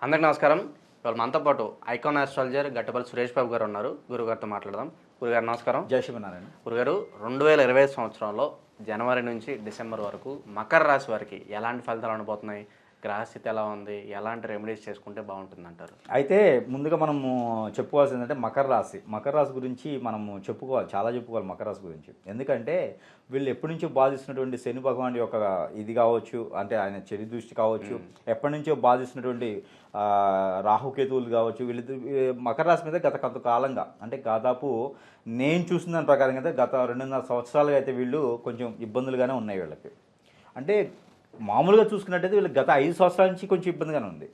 అందరికీ నమస్కారం. ఇవాళ మనతో పాటు ఐకాన్ ఆస్ట్రాలజర్ గట్టపల్లి సురేష్ బాబు గారు ఉన్నారు. గురుగారితో మాట్లాడదాం. గురుగారు నమస్కారం. జై శ్రీమన్నారాయణ. గురుగారు 2025 సంవత్సరంలో జనవరి నుంచి డిసెంబర్ వరకు మకర రాశి వారికి ఎలాంటి ఫలితాలు ఉండబోతున్నాయి? గ్రహస్థితి ఎలా ఉంది? ఎలాంటి రెమెడీస్ చేసుకుంటే బాగుంటుందంటారు? అయితే ముందుగా మనము చెప్పుకోవాల్సింది అంటే మకర రాశి గురించి మనము చాలా చెప్పుకోవాలి మకర రాశి గురించి. ఎందుకంటే వీళ్ళు ఎప్పటి నుంచో బాధిస్తున్నటువంటి శని భగవాన్ యొక్క ఇది కావచ్చు, అంటే ఆయన చెడు దృష్టి కావచ్చు, ఎప్పటి నుంచో బాధిస్తున్నటువంటి రాహుకేతువులు కావచ్చు, వీళ్ళు మకర రాశి మీద గత కొంతకాలంగా, అంటే దాదాపు నేను చూసిన దాని ప్రకారం అయితే గత 2.5 సంవత్సరాలుగా అయితే వీళ్ళు కొంచెం ఇబ్బందులుగానే ఉన్నాయి వీళ్ళకి. అంటే మామూలుగా చూసుకున్నట్టయితే వీళ్ళకి గత 5 సంవత్సరాల నుంచి కొంచెం ఇబ్బందిగానే ఉంది.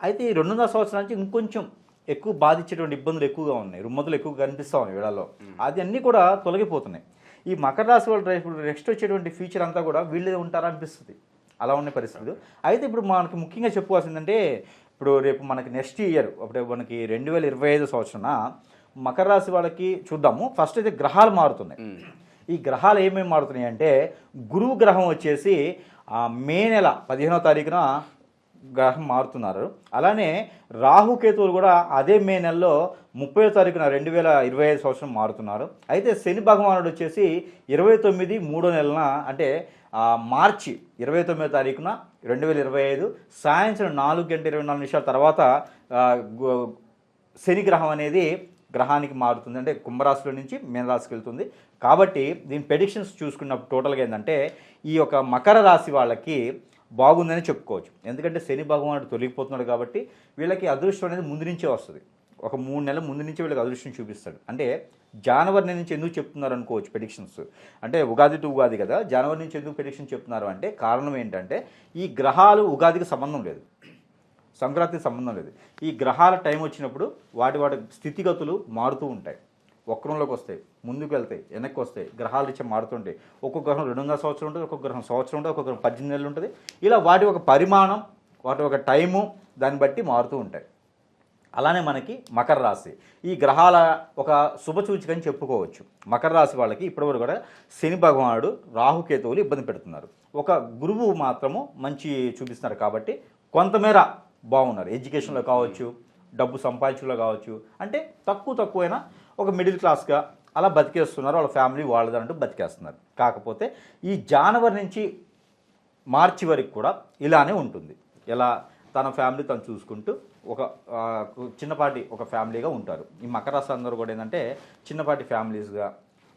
అయితే ఈ 2.5 సంవత్సరాల నుంచి ఇంకొంచెం ఎక్కువ బాధించేటువంటి ఇబ్బందులు ఎక్కువగా ఉన్నాయి, రుమ్మతులు ఎక్కువ కనిపిస్తూ ఉన్నాయి వీళ్ళలో. అది అన్నీ కూడా తొలగిపోతున్నాయి. ఈ మకర రాశి వాళ్ళు ఇప్పుడు నెక్స్ట్ వచ్చేటువంటి ఫ్యూచర్ అంతా కూడా వీళ్ళే ఉంటారా అనిపిస్తుంది, అలా ఉన్న పరిస్థితులు. అయితే ఇప్పుడు మనకి ముఖ్యంగా చెప్పుకోవాల్సిందంటే, ఇప్పుడు రేపు మనకి నెక్స్ట్ ఇయర్, అప్పుడు మనకి 2025 సంవత్సరం మకర రాశి వాళ్ళకి చూద్దాము. ఫస్ట్ అయితే గ్రహాలు మారుతున్నాయి. ఈ గ్రహాలు ఏమేమి మారుతున్నాయి అంటే, గురువు గ్రహం వచ్చేసి మే నెల 15వ తారీఖున గ్రహం మారుతున్నారు. అలానే రాహుకేతువులు కూడా అదే మే నెలలో 30వ తారీఖున 2025 సంవత్సరం మారుతున్నారు. అయితే శని భగవానుడు వచ్చేసి 29 3వ నెలన, అంటే మార్చి 29వ తారీఖున 2025 సాయంత్రం 4:24 తర్వాత శని గ్రహం అనేది గ్రహానికి మారుతుంది, అంటే కుంభరాశిలో నుంచి మీనరాశికి వెళ్తుంది. కాబట్టి దీని ప్రెడిక్షన్స్ చూసుకున్నప్పుడు టోటల్గా ఏంటంటే, ఈ యొక్క మకర రాశి వాళ్ళకి బాగుందని చెప్పుకోవచ్చు. ఎందుకంటే శని భగవానుడు తొలగిపోతున్నాడు కాబట్టి వీళ్ళకి అదృష్టం అనేది ముందు నుంచే వస్తుంది. ఒక 3 నెలల ముందు నుంచి వీళ్ళకి అదృష్టం చూపిస్తాడు. అంటే జనవరి నుంచి ఎందుకు చెప్తున్నారు అనుకోవచ్చు ప్రెడిక్షన్స్. అంటే ఉగాది టు ఉగాది కదా, జనవరి నుంచి ఎందుకు ప్రెడిక్షన్ చెప్తున్నారు అంటే కారణం ఏంటంటే, ఈ గ్రహాలు ఉగాదికి సంబంధం లేదు, సంక్రాంతికి సంబంధం లేదు. ఈ గ్రహాల టైం వచ్చినప్పుడు వాటి స్థితిగతులు మారుతూ ఉంటాయి. వక్రంలోకి వస్తాయి, ముందుకు వెళ్తాయి, వెనక్కి వస్తాయి, గ్రహాల రీత్యా మారుతుంటాయి. ఒక్కొక్క గ్రహం 2.5 సంవత్సరం ఉంటుంది, ఒక్కొక్క గ్రహం సంవత్సరం ఉంటుంది, ఒక్కొక్క గ్రహం 18 నెలలు ఉంటుంది. ఇలా వాటి ఒక పరిమాణం, వాటి ఒక టైము, దాన్ని బట్టి మారుతూ ఉంటాయి. అలానే మనకి మకర రాశి ఈ గ్రహాల ఒక శుభసూచికని చెప్పుకోవచ్చు. మకర రాశి వాళ్ళకి ఇప్పటివరకు కూడా శని భగవానుడు రాహుకేతువులు ఇబ్బంది పెడుతున్నారు. ఒక గురువు మాత్రము మంచి చూపిస్తున్నారు కాబట్టి కొంతమేర బాగున్నారు. ఎడ్యుకేషన్లో కావచ్చు, డబ్బు సంపాదించడంలో కావచ్చు, అంటే తక్కువైనా ఒక మిడిల్ క్లాస్గా అలా బతికేస్తున్నారు. వాళ్ళ ఫ్యామిలీ వాళ్ళదంటూ బతికేస్తున్నారు. కాకపోతే ఈ జనవరి నుంచి మార్చి వరకు కూడా ఇలానే ఉంటుంది. ఇలా తన ఫ్యామిలీ తను చూసుకుంటూ ఒక చిన్నపాటి ఒక ఫ్యామిలీగా ఉంటారు. ఈ మకర రాశి అందరూ కూడా ఏంటంటే చిన్నపాటి ఫ్యామిలీస్గా,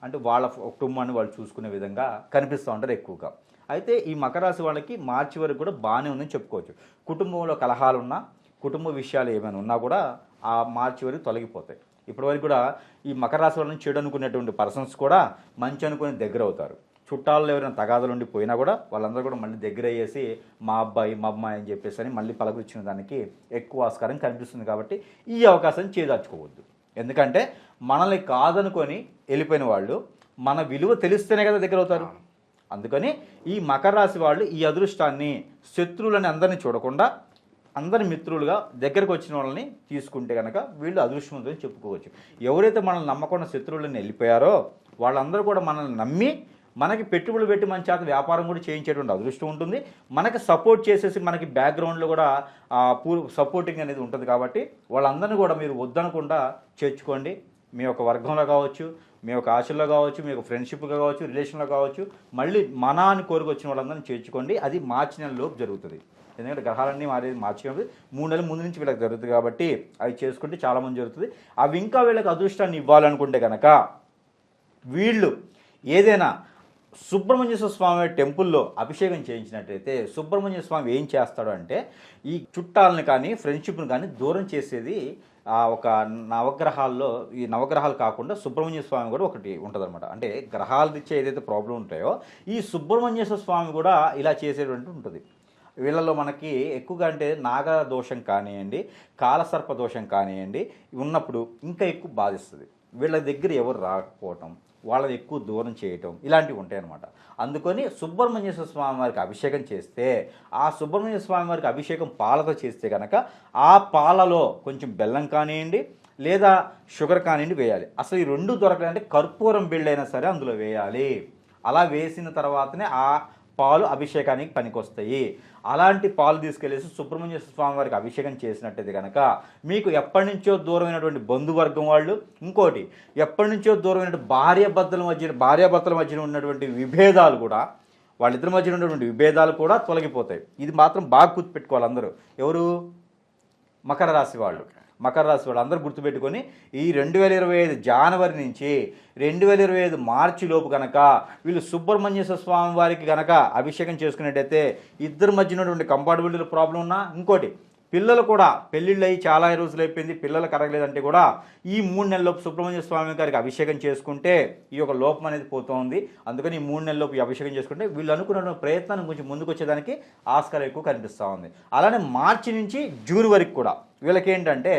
అంటే వాళ్ళ కుటుంబాన్ని వాళ్ళు చూసుకునే విధంగా కనిపిస్తూ ఉంటారు ఎక్కువగా. అయితే ఈ మకర రాశి వాళ్ళకి మార్చి వరకు కూడా బాగానే ఉందని చెప్పుకోవచ్చు. కుటుంబంలో కలహాలు ఉన్నా, కుటుంబ విషయాలు ఏమైనా ఉన్నా కూడా ఆ మార్చి వరకు తొలగిపోతాయి. ఇప్పటివరకు కూడా ఈ మకర రాశి వాళ్ళని చెడు అనుకునేటువంటి పర్సన్స్ కూడా మంచి అనుకుని దగ్గర అవుతారు. చుట్టాల్లో ఎవరైనా తగాదాలు ఉండి పోయినా కూడా వాళ్ళందరూ కూడా మళ్ళీ దగ్గర అయ్యేసి మా అబ్బాయి మా అమ్మాయి అని చెప్పేసి అని మళ్ళీ పలకరించిన దానికి ఎక్కువ ఆస్కారం కనిపిస్తుంది. కాబట్టి ఈ అవకాశం చేదార్చుకోవద్దు. ఎందుకంటే మనల్ని కాదనుకొని వెళ్ళిపోయిన వాళ్ళు మన విలువ తెలిస్తేనే కదా దగ్గర అవుతారు. అందుకని ఈ మకర రాశి వాళ్ళు ఈ అదృష్టాన్ని, శత్రువులని అందరినీ చూడకుండా అందరి మిత్రులుగా దగ్గరకు వచ్చిన వాళ్ళని తీసుకుంటే కనుక వీళ్ళు అదృష్టవంతులని చెప్పుకోవచ్చు. ఎవరైతే మనల్ని నమ్మకుండా శత్రువులని వెళ్ళిపోయారో వాళ్ళందరూ కూడా మనల్ని నమ్మి మనకి పెట్టుబడులు పెట్టి మన చేత వ్యాపారం కూడా చేయించేటువంటి అదృష్టం ఉంటుంది. మనకి సపోర్ట్ చేసేసి మనకి బ్యాక్గ్రౌండ్లో కూడా సపోర్టింగ్ అనేది ఉంటుంది. కాబట్టి వాళ్ళందరినీ కూడా మీరు వద్దనకుండా చేర్చుకోండి. మీ యొక్క వర్గంలో కావచ్చు, మీ యొక్క ఆశల్లో కావచ్చు, మీ యొక్క ఫ్రెండ్షిప్గా కావచ్చు, రిలేషన్లో కావచ్చు, మళ్ళీ మన అని కోరుకొచ్చిన వాళ్ళందరినీ చేర్చుకోండి. అది మార్చి నెలలోపు జరుగుతుంది. ఎందుకంటే గ్రహాలన్నీ మార్చి 3 నెలల ముందు నుంచి వీళ్ళకి జరుగుతుంది కాబట్టి అవి చేసుకుంటే చాలామంది జరుగుతుంది. అవి ఇంకా వీళ్ళకి అదృష్టాన్ని ఇవ్వాలనుకుంటే కనుక వీళ్ళు ఏదైనా సుబ్రహ్మణ్యేశ్వర స్వామి టెంపుల్లో అభిషేకం చేయించినట్టయితే సుబ్రహ్మణ్య స్వామి ఏం చేస్తాడు అంటే, ఈ చుట్టాలని కానీ ఫ్రెండ్షిప్ని కానీ దూరం చేసేది ఒక నవగ్రహాల్లో, ఈ నవగ్రహాలు కాకుండా సుబ్రహ్మణ్య స్వామి కూడా ఒకటి ఉంటుందన్నమాట. అంటే గ్రహాల రీత్యా ఏదైతే ప్రాబ్లం ఉంటాయో ఈ సుబ్రహ్మణ్యేశ్వర స్వామి కూడా ఇలా చేసేటువంటి ఉంటుంది. వీళ్ళలో మనకి ఎక్కువగా అంటే నాగదోషం కానివ్వండి, కాలసర్ప దోషం కానివ్వండి ఉన్నప్పుడు ఇంకా ఎక్కువ బాధిస్తుంది. వీళ్ళ దగ్గర ఎవరు రాకపోవటం, వాళ్ళని ఎక్కువ దూరం చేయటం, ఇలాంటివి ఉంటాయి అన్నమాట. అందుకని సుబ్రహ్మణ్యేశ్వర స్వామి వారికి అభిషేకం చేస్తే, ఆ సుబ్రహ్మణ్య స్వామి వారికి అభిషేకం పాలతో చేస్తే కనుక ఆ పాలలో కొంచెం బెల్లం కానివ్వండి లేదా షుగర్ కానివ్వండి వేయాలి. అసలు ఈ 2 దొరకాలంటే కర్పూరం బిళ్ళైనా సరే అందులో వేయాలి. అలా వేసిన తర్వాతనే ఆ పాలు అభిషేకానికి పనికొస్తాయి. అలాంటి పాలు తీసుకెళ్ళేసి సుబ్రహ్మణ్య స్వామి వారికి అభిషేకం చేసినట్టయితే కనుక మీకు ఎప్పటి నుంచో దూరమైనటువంటి బంధువర్గం వాళ్ళు, ఇంకోటి ఎప్పటి నుంచో దూరమైనటువంటి భార్యాభర్తల మధ్యన ఉన్నటువంటి విభేదాలు కూడా, వాళ్ళిద్దరి మధ్యన ఉన్నటువంటి విభేదాలు కూడా తొలగిపోతాయి. ఇది మాత్రం బాగా గుర్తుపెట్టుకోవాలి అందరూ. ఎవరు? మకర రాశి వాళ్ళు. మకర రాశి వాళ్ళు అందరూ గుర్తుపెట్టుకొని ఈ 2025 జనవరి నుంచి 2025 మార్చి లోపు కనుక వీళ్ళు సుబ్రహ్మణ్యేశ్వర స్వామి వారికి కనుక అభిషేకం చేసుకున్నట్టయితే ఇద్దరి మధ్య ఉన్నటువంటి కంపార్టబిలిటీ ప్రాబ్లం ఉన్నా, ఇంకోటి పిల్లలు కూడా పెళ్ళిళ్ళు అయ్యి చాలా రోజులు అయిపోయింది, పిల్లలు కరగలేదంటే కూడా ఈ 3 నెలలలోపు సుబ్రహ్మణ్య స్వామి గారికి అభిషేకం చేసుకుంటే ఈ యొక్క లోపం అనేది పోతుంది. అందుకని ఈ 3 నెలలలోపు ఈ అభిషేకం చేసుకుంటే వీళ్ళు అనుకున్న ప్రయత్నం కొంచెం ముందుకు వచ్చేదానికి ఆస్కారం ఎక్కువ కనిపిస్తూ ఉంది. అలానే మార్చి నుంచి జూన్ వరకు కూడా వీళ్ళకి ఏంటంటే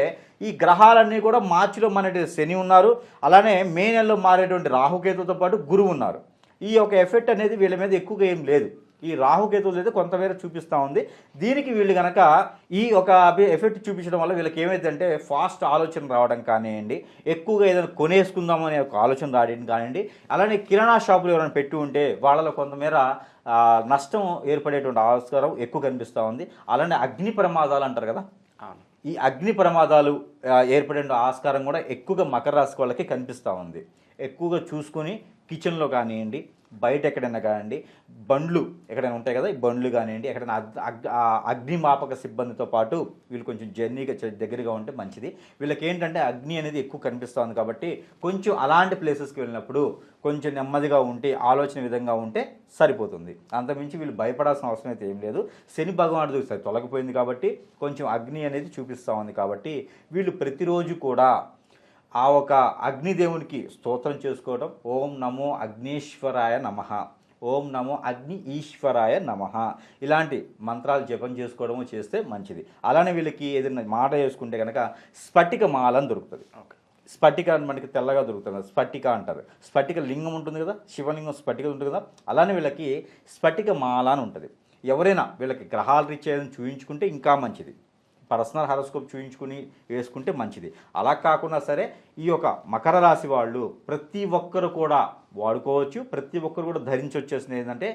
ఈ గ్రహాలన్నీ కూడా మార్చిలో మన శని ఉన్నారు, అలానే మే నెలలో మారేటువంటి రాహుకేతుతో పాటు గురువు ఉన్నారు. ఈ యొక్క ఎఫెక్ట్ అనేది వీళ్ళ మీద ఎక్కువగా ఏం లేదు. ఈ రాహుకేతువులు అయితే కొంతమేర చూపిస్తూ ఉంది. దీనికి వీళ్ళు కనుక ఈ ఒక ఎఫెక్ట్ చూపించడం వల్ల వీళ్ళకి ఏమైందంటే ఫాస్ట్ ఆలోచన రావడం కానివ్వండి, ఎక్కువగా ఏదైనా కొనేసుకుందామనే ఒక ఆలోచన రావడం కానివ్వండి, అలానే కిరాణా షాపులు ఎవరైనా పెట్టి ఉంటే వాళ్ళలో కొంతమేర నష్టం ఏర్పడేటువంటి ఆస్కారం ఎక్కువ కనిపిస్తూ ఉంది. అలానే అగ్ని ప్రమాదాలు అంటారు కదా, ఈ అగ్ని ప్రమాదాలు ఏర్పడే ఆస్కారం కూడా ఎక్కువగా మకర రాశి వాళ్ళకి కనిపిస్తూ ఉంది. ఎక్కువగా చూసుకొని కిచెన్లో కానివ్వండి, బయట ఎక్కడైనా కానివ్వండి, బండ్లు ఎక్కడైనా ఉంటాయి కదా, ఈ బండ్లు కానివ్వండి, ఎక్కడైనా అగ్నిమాపక సిబ్బందితో పాటు వీళ్ళు కొంచెం జర్నీగా దగ్గరగా ఉంటే మంచిది. వీళ్ళకి ఏంటంటే అగ్ని అనేది ఎక్కువ కనిపిస్తుంది కాబట్టి కొంచెం అలాంటి ప్లేసెస్కి వెళ్ళినప్పుడు కొంచెం నెమ్మదిగా ఉంటే, ఆలోచన విధంగా ఉంటే సరిపోతుంది. అంతమించి వీళ్ళు భయపడాల్సిన అవసరం అయితే ఏం లేదు. శని భగవానుడు తొలగిపోయింది కాబట్టి కొంచెం అగ్ని అనేది చూపిస్తూ ఉంది కాబట్టి వీళ్ళు ప్రతిరోజు కూడా ఆ ఒక అగ్నిదేవునికి స్తోత్రం చేసుకోవడం, ఓం నమో అగ్నేశ్వరాయ నమః, ఓం నమో అగ్ని ఈశ్వరాయ నమః, ఇలాంటి మంత్రాలు జపం చేసుకోవడము చేస్తే మంచిది. అలానే వీళ్ళకి ఏదైనా మాట చేసుకుంటే కనుక స్ఫటిక మాల అని దొరుకుతుంది. స్ఫటిక మనకి తెల్లగా దొరుకుతుంది, స్ఫటిక అంటారు. స్ఫటిక లింగం ఉంటుంది కదా, శివలింగం స్ఫటిక ఉంటుంది కదా, అలానే వీళ్ళకి స్ఫటిక మాల అని ఉంటుంది. ఎవరైనా వీళ్ళకి గ్రహాల రీత్యా చూయించుకుంటే ఇంకా మంచిది. పర్సనల్ హారోస్కోప్ చూయించుకుని వేసుకుంటే మంచిది. అలా కాకుండా సరే ఈ యొక్క మకర రాశి వాళ్ళు ప్రతి ఒక్కరు కూడా వాడుకోవచ్చు, ప్రతి ఒక్కరు కూడా ధరించొచ్చేసింది ఏంటంటే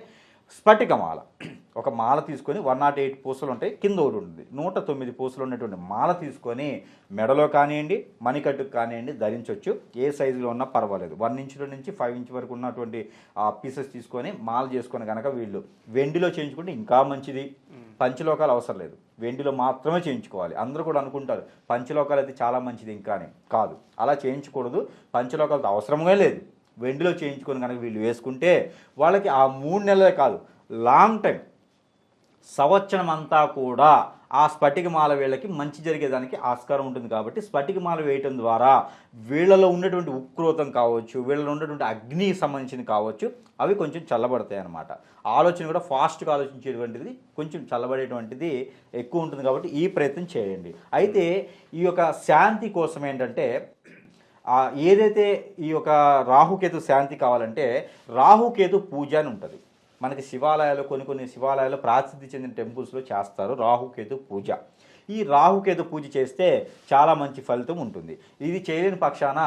స్ఫటికమాల. ఒక మాల తీసుకొని 108 పూసలు ఉంటాయి, కింద ఒకటి ఉంటుంది, 109 పూసలు ఉన్నటువంటి మాల తీసుకొని మెడలో కానివ్వండి, మణికట్టుకు కానివ్వండి ధరించవచ్చు. ఏ సైజులో ఉన్నా పర్వాలేదు. 1 ఇంచ్ నుంచి 5 ఇంచ్ వరకు ఉన్నటువంటి పీసెస్ తీసుకొని మాల చేసుకొని కనుక వీళ్ళు వెండిలో చేయించుకుంటే ఇంకా మంచిది. పంచలోకాలు అవసరం లేదు, వెండిలో మాత్రమే చేయించుకోవాలి. అందరూ కూడా అనుకుంటారు పంచలోకాలు అయితే చాలా మంచిది, ఇంకా కాదు, అలా చేయించకూడదు. పంచలోకాలతో అవసరమే లేదు. వెండిలో చేయించుకొని కనుక వీళ్ళు వేసుకుంటే వాళ్ళకి ఆ 3 నెలలే కాదు, లాంగ్ టైం, సంవత్సరం అంతా కూడా ఆ స్ఫటికమాల వీళ్ళకి మంచి జరిగేదానికి ఆస్కారం ఉంటుంది. కాబట్టి స్ఫటికమాల వేయటం ద్వారా వీళ్ళలో ఉన్నటువంటి ఉక్రోతం కావచ్చు, వీళ్ళలో ఉన్నటువంటి అగ్నికి సంబంధించింది కావచ్చు, అవి కొంచెం చల్లబడతాయి అన్నమాట. ఆలోచన కూడా ఫాస్ట్గా ఆలోచించేటువంటిది కొంచెం చల్లబడేటువంటిది ఎక్కువ ఉంటుంది. కాబట్టి ఈ ప్రయత్నం చేయండి. అయితే ఈ యొక్క శాంతి కోసం ఏంటంటే ఏదైతే ఈ యొక్క రాహుకేతు శాంతి కావాలంటే రాహుకేతు పూజ అని ఉంటుంది. మనకి శివాలయాలు కొన్ని శివాలయాలు ప్రసిద్ధి చెందిన టెంపుల్స్లో చేస్తారు రాహుకేతు పూజ. ఈ రాహుకేతు పూజ చేస్తే చాలా మంచి ఫలితం ఉంటుంది. ఇది చేయలేని పక్షాన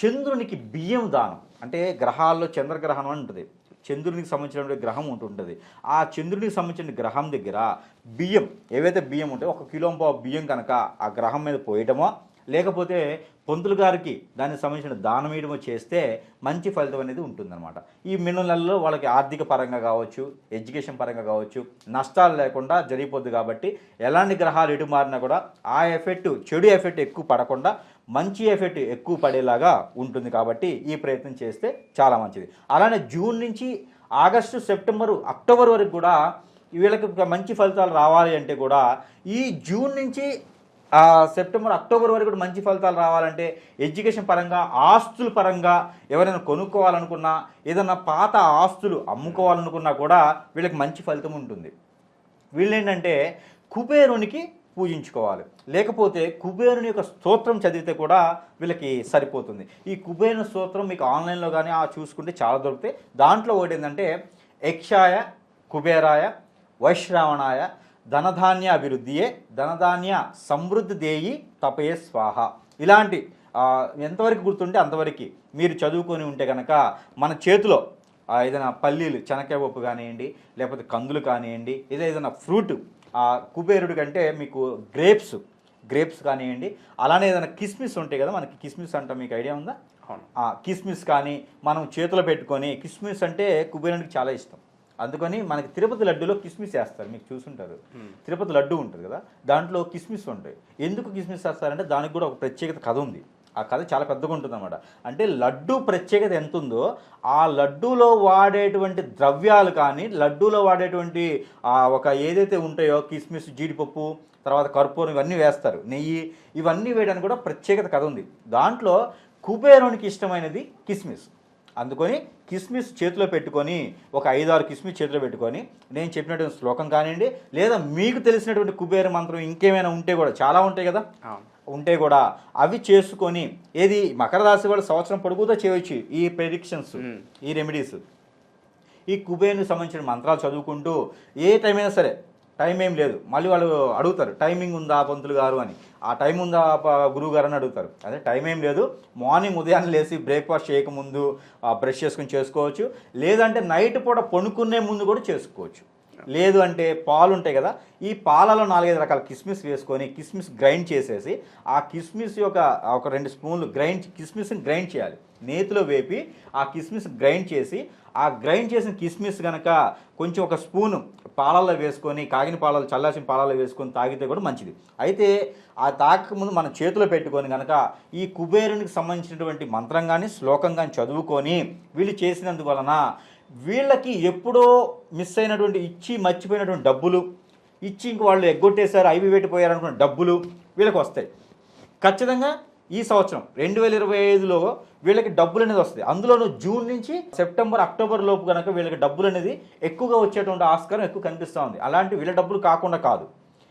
చంద్రునికి బియ్యం దానం, అంటే గ్రహాల్లో చంద్రగ్రహణం అని ఉంటుంది, చంద్రునికి సంబంధించినటువంటి గ్రహం ఉంటుంటుంది. ఆ చంద్రునికి సంబంధించిన గ్రహం దగ్గర బియ్యం, ఏవైతే బియ్యం ఉంటాయో 1 కిలో బియ్యం కనుక ఆ గ్రహం మీద పోయటమో, లేకపోతే పంతులు గారికి దానికి సంబంధించిన దానం వేయడమో చేస్తే మంచి ఫలితం అనేది ఉంటుందన్నమాట. ఈ నెలలో వాళ్ళకి ఆర్థిక పరంగా కావచ్చు, ఎడ్యుకేషన్ పరంగా కావచ్చు నష్టాలు లేకుండా జరిగిపోద్ది. కాబట్టి ఎలాంటి గ్రహాలు ఎటు మారినా కూడా ఆ ఎఫెక్ట్, చెడు ఎఫెక్ట్ ఎక్కువ పడకుండా మంచి ఎఫెక్ట్ ఎక్కువ పడేలాగా ఉంటుంది. కాబట్టి ఈ ప్రయత్నం చేస్తే చాలా మంచిది. అలానే జూన్ నుంచి ఆగస్టు, సెప్టెంబరు, అక్టోబర్ వరకు కూడా వీళ్ళకి మంచి ఫలితాలు రావాలి అంటే కూడా ఈ జూన్ నుంచి సెప్టెంబర్, అక్టోబర్ వరకు కూడా మంచి ఫలితాలు రావాలంటే ఎడ్యుకేషన్ పరంగా, ఆస్తుల పరంగా ఎవరైనా కొనుక్కోవాలనుకున్నా, ఏదైనా పాత ఆస్తులు అమ్ముకోవాలనుకున్నా కూడా వీళ్ళకి మంచి ఫలితం ఉంటుంది. వీళ్ళేంటంటే కుబేరునికి పూజించుకోవాలి, లేకపోతే కుబేరుని యొక్క స్తోత్రం చదివితే కూడా వీళ్ళకి సరిపోతుంది. ఈ కుబేరుని స్తోత్రం మీకు ఆన్లైన్లో కానీ చూసుకుంటే చాలా దొరుకుతాయి. దాంట్లో ఒకటి ఏంటంటే యక్షాయ కుబేరాయ వైశ్రావణాయ ధనధాన్య అభివృద్ధియే ధనధాన్య సమృద్ధి దేయి తపయే స్వాహ, ఇలాంటి ఎంతవరకు గుర్తుంటే అంతవరకు మీరు చదువుకొని ఉంటే కనుక మన చేతిలో ఏదైనా పల్లీలు శనక్కాయ పప్పు కానివ్వండి, లేకపోతే కందులు కానివ్వండి, ఏదైనా ఫ్రూట్ కుబేరుడి కంటే మీకు గ్రేప్స్ కానివ్వండి, అలానే ఏదైనా కిస్మిస్ ఉంటాయి కదా, మనకి కిస్మిస్ అంటాం, మీకు ఐడియా ఉందా? కిస్మిస్ కానీ మనం చేతిలో పెట్టుకొని, కిస్మిస్ అంటే కుబేరుడికి చాలా ఇష్టం, అందుకని మనకి తిరుపతి లడ్డూలో కిస్మిస్ వేస్తారు, మీకు చూసుంటారు. తిరుపతి లడ్డు ఉంటుంది కదా, దాంట్లో కిస్మిస్ ఉంటాయి. ఎందుకు కిస్మిస్ వేస్తారంటే దానికి కూడా ఒక ప్రత్యేకత కథ ఉంది. ఆ కథ చాలా పెద్దగా ఉంటుంది అన్నమాట. అంటే లడ్డు ప్రత్యేకత ఎంత ఉందో, ఆ లడ్డూలో వాడేటువంటి ద్రవ్యాలు కానీ, లడ్డూలో వాడేటువంటి ఒక ఏదైతే ఉంటాయో కిస్మిస్, జీడిపప్పు, తర్వాత కర్పూరం, ఇవన్నీ వేస్తారు, నెయ్యి, ఇవన్నీ వేయడానికి కూడా ప్రత్యేకత కథ ఉంది. దాంట్లో కుబేరునికి ఇష్టమైనది కిస్మిస్. అందుకని కిస్మిస్ చేతిలో పెట్టుకొని, ఒక 5-6 కిస్మిస్ చేతిలో పెట్టుకొని, నేను చెప్పినటువంటి శ్లోకం కానివ్వండి, లేదా మీకు తెలిసినటువంటి కుబేర మంత్రం ఇంకేమైనా ఉంటే కూడా, చాలా ఉంటాయి కదా, ఉంటే కూడా అవి చేసుకొని, ఏది మకర రాశి వాళ్ళు సంవత్సరం పొడుగుతో చేయవచ్చు ఈ ప్రెడిక్షన్స్, ఈ రెమెడీస్, ఈ కుబేరునికి సంబంధించిన మంత్రాలు చదువుకుంటూ ఏ టైం అయినా సరే, టైం ఏం లేదు, మళ్ళీ వాళ్ళు అడుగుతారు టైమింగ్ ఉందా పంతులు గారు అని, ఆ టైం ఉందా గురువు గారు అని అడుగుతారు. అదే టైం ఏం లేదు, మార్నింగ్ ఉదయాన్నే లేచి బ్రేక్ఫాస్ట్ చేయకముందు బ్రష్ చేసుకుని చేసుకోవచ్చు, లేదంటే నైట్ పూట పడుకునే ముందు కూడా చేసుకోవచ్చు. లేదు అంటే పాలు ఉంటాయి కదా, ఈ పాలలో 4-5 రకాల కిస్మిస్ వేసుకొని, కిస్మిస్ గ్రైండ్ చేసేసి, ఆ కిస్మిస్ యొక్క ఒక 2 స్పూన్లు కిస్మిస్ని గ్రైండ్ చేయాలి, నేతిలో వేపి ఆ కిస్మిస్ గ్రైండ్ చేసి, ఆ గ్రైండ్ చేసిన కిస్మిస్ కనుక కొంచెం ఒక స్పూను పాలల్లో వేసుకొని, కాగిన పాలలో, చల్లాసిన పాలల్లో వేసుకొని తాగితే కూడా మంచిది. అయితే ఆ తాగకముందు మనం చేతిలో పెట్టుకొని కనుక ఈ కుబేరునికి సంబంధించినటువంటి మంత్రం కానీ, శ్లోకం కానీ చదువుకొని వీళ్ళు చేసినందువలన వీళ్ళకి ఎప్పుడో మిస్ అయినటువంటి, ఇచ్చి మర్చిపోయినటువంటి డబ్బులు, ఇచ్చి ఇంక వాళ్ళు ఎగ్గొట్టేశారు, ఐవి పెట్టిపోయారు అనుకున్న డబ్బులు వీళ్ళకి వస్తాయి. ఖచ్చితంగా ఈ సంవత్సరం 2025లో వీళ్ళకి డబ్బులు అనేది వస్తాయి. అందులోనూ జూన్ నుంచి సెప్టెంబర్, అక్టోబర్ లోపు కనుక వీళ్ళకి డబ్బులు అనేది ఎక్కువగా వచ్చేటువంటి ఆస్కారం ఎక్కువ కనిపిస్తూ ఉంది. అలాంటి వీళ్ళ డబ్బులు కాకుండా కాదు,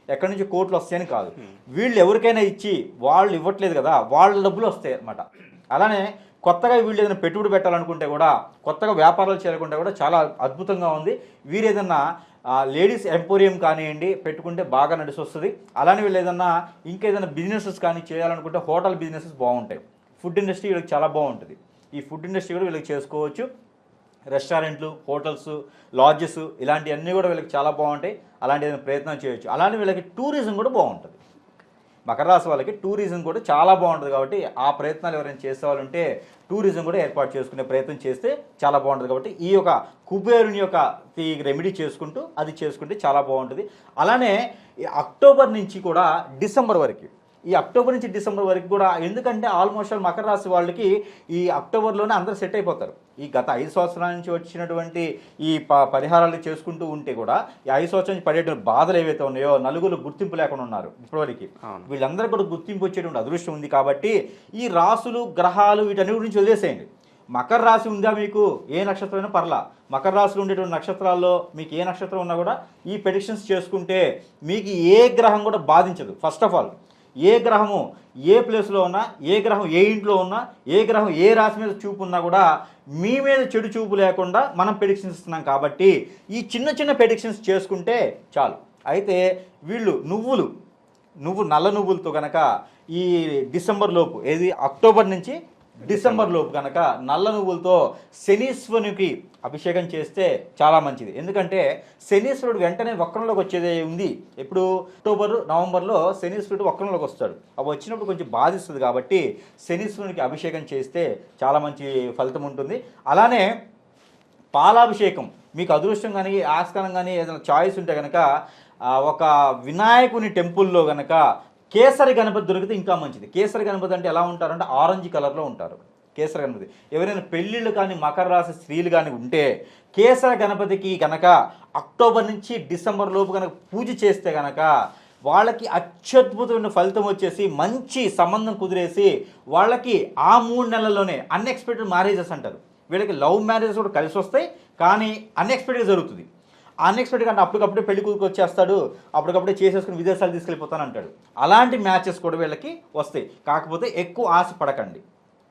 ఎక్కడి నుంచి కోట్లు వస్తాయని కాదు, వీళ్ళు ఎవరికైనా ఇచ్చి వాళ్ళు ఇవ్వట్లేదు కదా, వాళ్ళ డబ్బులు వస్తాయి అన్నమాట. అలానే కొత్తగా వీళ్ళు ఏదైనా పెట్టుబడి పెట్టాలనుకుంటే కూడా, కొత్తగా వ్యాపారాలు చేయాలనుకుంటే కూడా చాలా అద్భుతంగా ఉంది. వీరు ఏదన్నా లేడీస్ ఎంపోరియం కానివ్వండి పెట్టుకుంటే బాగా నడిచి వస్తుంది. అలానే వీళ్ళు ఏదన్నా ఇంకేదైనా బిజినెసెస్ కానీ చేయాలనుకుంటే హోటల్ బిజినెసెస్ బాగుంటాయి. ఫుడ్ ఇండస్ట్రీ వీళ్ళకి చాలా బాగుంటుంది. ఈ ఫుడ్ ఇండస్ట్రీ కూడా వీళ్ళకి చేసుకోవచ్చు. రెస్టారెంట్లు, హోటల్స్, లాడ్జెస్, ఇలాంటివన్నీ కూడా వీళ్ళకి చాలా బాగుంటాయి. అలాంటి ఏదైనా ప్రయత్నం చేయొచ్చు. అలానే వీళ్ళకి టూరిజం కూడా బాగుంటుంది. మకర రాశి వాళ్ళకి టూరిజం కూడా చాలా బాగుంటుంది. కాబట్టి ఆ ప్రయత్నాలు ఎవరైనా చేసేవాళ్ళంటే టూరిజం కూడా ఏర్పాటు చేసుకునే ప్రయత్నం చేస్తే చాలా బాగుంటుంది. కాబట్టి ఈ యొక్క కుబేరుని యొక్క ఈ రెమెడీ చేసుకుంటే చాలా బాగుంటుంది. అలానే అక్టోబర్ నుంచి కూడా డిసెంబర్ వరకు, ఈ అక్టోబర్ నుంచి డిసెంబర్ వరకు కూడా, ఎందుకంటే ఆల్మోస్ట్ మకర రాశి వాళ్ళకి ఈ అక్టోబర్లోనే అందరూ సెట్ అయిపోతారు. ఈ గత 5 సంవత్సరాల నుంచి వచ్చినటువంటి ఈ పరిహారాలు చేసుకుంటూ ఉంటే కూడా, ఈ 5 సంవత్సరాల నుంచి పడేటువంటి బాధలు ఏవైతే ఉన్నాయో, నలుగురు గుర్తింపు లేకుండా ఉన్నారు ఇప్పటివరకు, వీళ్ళందరూ కూడా గుర్తింపు వచ్చేటువంటి అదృష్టం ఉంది. కాబట్టి ఈ రాసులు, గ్రహాలు, వీటన్నిటి గురించి వదిలేసేయండి. మకర రాశి ఉందా మీకు, ఏ నక్షత్రమైనా పర్లా, మకర రాశిలో ఉండేటువంటి నక్షత్రాల్లో మీకు ఏ నక్షత్రం ఉన్నా కూడా ఈ ప్రెడిక్షన్స్ చేసుకుంటే మీకు ఏ గ్రహం కూడా బాధించదు. ఫస్ట్ ఆఫ్ ఆల్ ఏ గ్రహము ఏ ప్లేస్లో ఉన్నా, ఏ గ్రహం ఏ ఇంట్లో ఉన్నా, ఏ గ్రహం ఏ రాశి మీద చూపు ఉన్నా కూడా మీ మీద చెడు చూపు లేకుండా మనం ప్రెడిక్షన్స్ ఇస్తున్నాం. కాబట్టి ఈ చిన్న చిన్న ప్రెడిక్షన్స్ చేసుకుంటే చాలు. అయితే వీళ్ళు నల్ల నువ్వులతో కనుక ఈ డిసెంబర్ లోపు, ఏది అక్టోబర్ నుంచి డిసెంబర్ లోపు కనుక నల్ల నువ్వులతో శనీశ్వరునికి అభిషేకం చేస్తే చాలా మంచిది. ఎందుకంటే శనీశ్వరుడు వెంటనే వక్రంలోకి వచ్చేది ఉంది. ఎప్పుడు అక్టోబర్, నవంబర్లో శనీశ్వరుడు వక్రంలోకి వస్తాడు. అవి వచ్చినప్పుడు కొంచెం బాధిస్తుంది. కాబట్టి శనీశ్వరునికి అభిషేకం చేస్తే చాలా మంచి ఫలితం ఉంటుంది. అలానే పాలాభిషేకం, మీకు అదృష్టం కానీ ఆస్కారం కానీ ఏదైనా చాయిస్ ఉంటే కనుక ఒక వినాయకుని టెంపుల్లో కనుక కేసరి గణపతి దొరికితే ఇంకా మంచిది. కేసరి గణపతి అంటే ఎలా ఉంటారంటే ఆరెంజ్ కలర్లో ఉంటారు కేసరి గణపతి. ఎవరైనా పెళ్ళిళ్ళు కానీ మకర రాశి స్త్రీలు కానీ ఉంటే కేసరి గణపతికి కనుక అక్టోబర్ నుంచి డిసెంబర్ లోపు కనుక పూజ చేస్తే కనుక వాళ్ళకి అత్యద్భుతమైన ఫలితం వచ్చేసి మంచి సంబంధం కుదిరేసి వాళ్ళకి ఆ 3 నెలల్లోనే అన్ఎక్స్పెక్టెడ్ మ్యారేజెస్ అంటారు. వీళ్ళకి లవ్ మ్యారేజెస్ కూడా కలిసి వస్తాయి, కానీ అన్ఎక్స్పెక్టెడ్గా జరుగుతుంది. అన్ఎక్స్పెక్టెడ్గా అంటే అప్పటికప్పుడే పెళ్లి కూతురు వచ్చేస్తాడు, అప్పటికప్పుడే చేసేసుకుని విదేశాలు తీసుకెళ్ళిపోతాను అంటాడు. అలాంటి మ్యాచెస్ కూడా వీళ్ళకి వస్తాయి. కాకపోతే ఎక్కువ ఆశ పడకండి.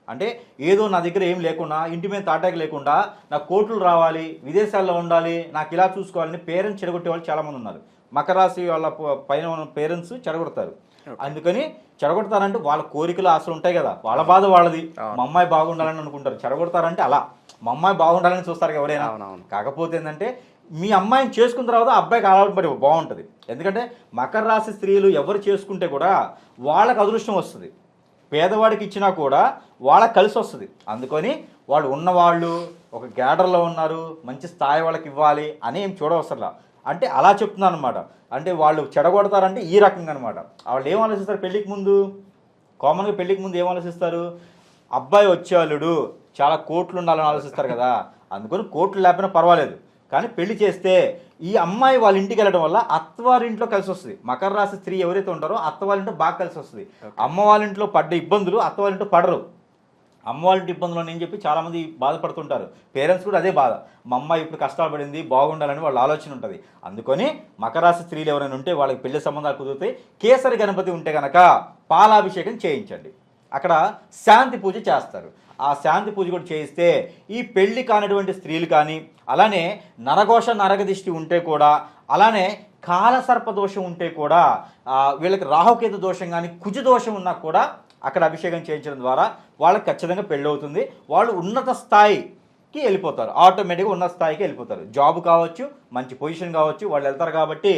అంటే ఏదో నా దగ్గర ఏం లేకుండా, ఇంటి మీద తాటాకి లేకుండా, నాకు కోట్లు రావాలి, విదేశాల్లో ఉండాలి, నాకు ఇలా చూసుకోవాలని పేరెంట్స్ చెడగొట్టే వాళ్ళు చాలామంది ఉన్నారు. మకర రాశి వాళ్ళ పైన ఉన్న పేరెంట్స్ చెడగొడతారు. అందుకని చెడగొడతారంటే వాళ్ళ కోరికలు ఆశలు ఉంటాయి కదా, వాళ్ళ బాధ వాళ్ళది. మా అమ్మాయి బాగుండాలని అనుకుంటారు, చెడగొడతారంటే అలా. మా అమ్మాయి బాగుండాలని చూస్తారు ఎవరైనా. అవునవును. కాకపోతే ఏంటంటే మీ అమ్మాయిని చేసుకున్న తర్వాత అబ్బాయికి అలవాటు పడి బాగుంటుంది. ఎందుకంటే మకర రాశి స్త్రీలు ఎవరు చేసుకుంటే కూడా వాళ్ళకి అదృష్టం వస్తుంది. పేదవాడికి ఇచ్చినా కూడా వాళ్ళకి కలిసి వస్తుంది. అందుకని వాళ్ళు ఉన్నవాళ్ళు ఒక గ్యాడర్లో ఉన్నారు, మంచి స్థాయి వాళ్ళకి ఇవ్వాలి అని ఏం చూడవసరంలా. అంటే అలా చెప్తున్నాను అనమాట. అంటే వాళ్ళు చెడగొడతారంటే ఈ రకంగా అనమాట. వాళ్ళు ఏం ఆలోచిస్తారు పెళ్ళికి ముందు, కామన్గా పెళ్ళికి ముందు ఏం ఆలోచిస్తారు, అబ్బాయి వచ్చేవాళ్ళుడు చాలా కోట్లు ఉండాలని ఆలోచిస్తారు కదా. అందుకని కోట్లు లేకపోయినా పర్వాలేదు, కానీ పెళ్లి చేస్తే ఈ అమ్మాయి వాళ్ళ ఇంటికి వెళ్ళడం వల్ల అత్తవారింట్లో కలిసి వస్తుంది. మకర రాశి స్త్రీ ఎవరైతే ఉంటారో అత్తవారింట్లో బాగా కలిసి వస్తుంది. అమ్మ వాళ్ళ ఇంట్లో పడ్డ ఇబ్బందులు అత్తవారింట్లో పడరు. అమ్మ వాళ్ళ ఇంటి ఇబ్బందులు అని చెప్పి చాలామంది బాధపడుతుంటారు. పేరెంట్స్ కూడా అదే బాధ, మా అమ్మాయి ఇప్పుడు కష్టాలు పడింది బాగుండాలని వాళ్ళ ఆలోచన ఉంటుంది. అందుకని మకర రాశి స్త్రీలు ఎవరైనా ఉంటే వాళ్ళకి పెళ్లి సంబంధాలు కుదిరితే కేసరి గణపతి ఉంటే కనుక పాలాభిషేకం చేయించండి. అక్కడ శాంతి పూజ చేస్తారు. ఆ శాంతి పూజ కూడా చేయిస్తే ఈ పెళ్లి కానటువంటి స్త్రీలు కానీ, అలానే నరఘోష నరగదిష్టి ఉంటే కూడా, అలానే కాలసర్ప దోషం ఉంటే కూడా, వీళ్ళకి రాహుకేతు దోషం కానీ కుజ దోషం ఉన్నా కూడా అక్కడ అభిషేకం చేయించడం ద్వారా వాళ్ళకి ఖచ్చితంగా పెళ్ళి అవుతుంది. వాళ్ళు ఉన్నత స్థాయికి వెళ్ళిపోతారు, ఆటోమేటిక్గా ఉన్నత స్థాయికి వెళ్ళిపోతారు. జాబ్ కావచ్చు, మంచి పొజిషన్ కావచ్చు, వాళ్ళు వెళ్తారు. కాబట్టి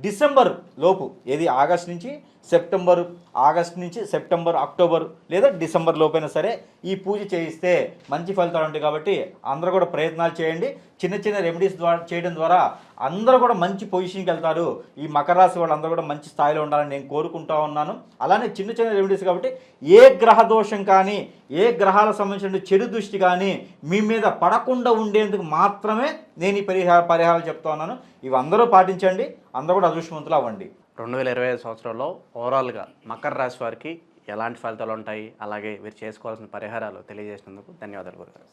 డిసెంబర్ లోపు, ఏది ఆగస్ట్ నుంచి సెప్టెంబర్, ఆగస్ట్ నుంచి సెప్టెంబర్, అక్టోబర్ లేదా డిసెంబర్ లోపైనా సరే ఈ పూజ చేయిస్తే మంచి ఫలితాలు ఉంటాయి. కాబట్టి అందరూ కూడా ప్రయత్నాలు చేయండి. చిన్న చిన్న రెమెడీస్ ద్వారా చేయడం ద్వారా అందరూ కూడా మంచి పొజిషన్కి వెళ్తారు. ఈ మకర రాశి వాళ్ళందరూ కూడా మంచి స్థాయిలో ఉండాలని నేను కోరుకుంటా ఉన్నాను. అలానే చిన్న చిన్న రెమెడీస్ కాబట్టి ఏ గ్రహ దోషం కానీ, ఏ గ్రహాలకు సంబంధించిన చెడు దృష్టి కానీ మీ మీద పడకుండా ఉండేందుకు మాత్రమే నేను ఈ పరిహారాలు చెప్తా ఉన్నాను. ఇవి అందరూ పాటించండి, అందరూ కూడా అదృష్టవంతులు అవ్వండి. 2025 సంవత్సరంలో ఓవరాల్గా మకర రాశి వారికి ఎలాంటి ఫలితాలు ఉంటాయి, అలాగే వీరు చేసుకోవాల్సిన పరిహారాలు తెలియజేసినందుకు ధన్యవాదాలు గురుగారు.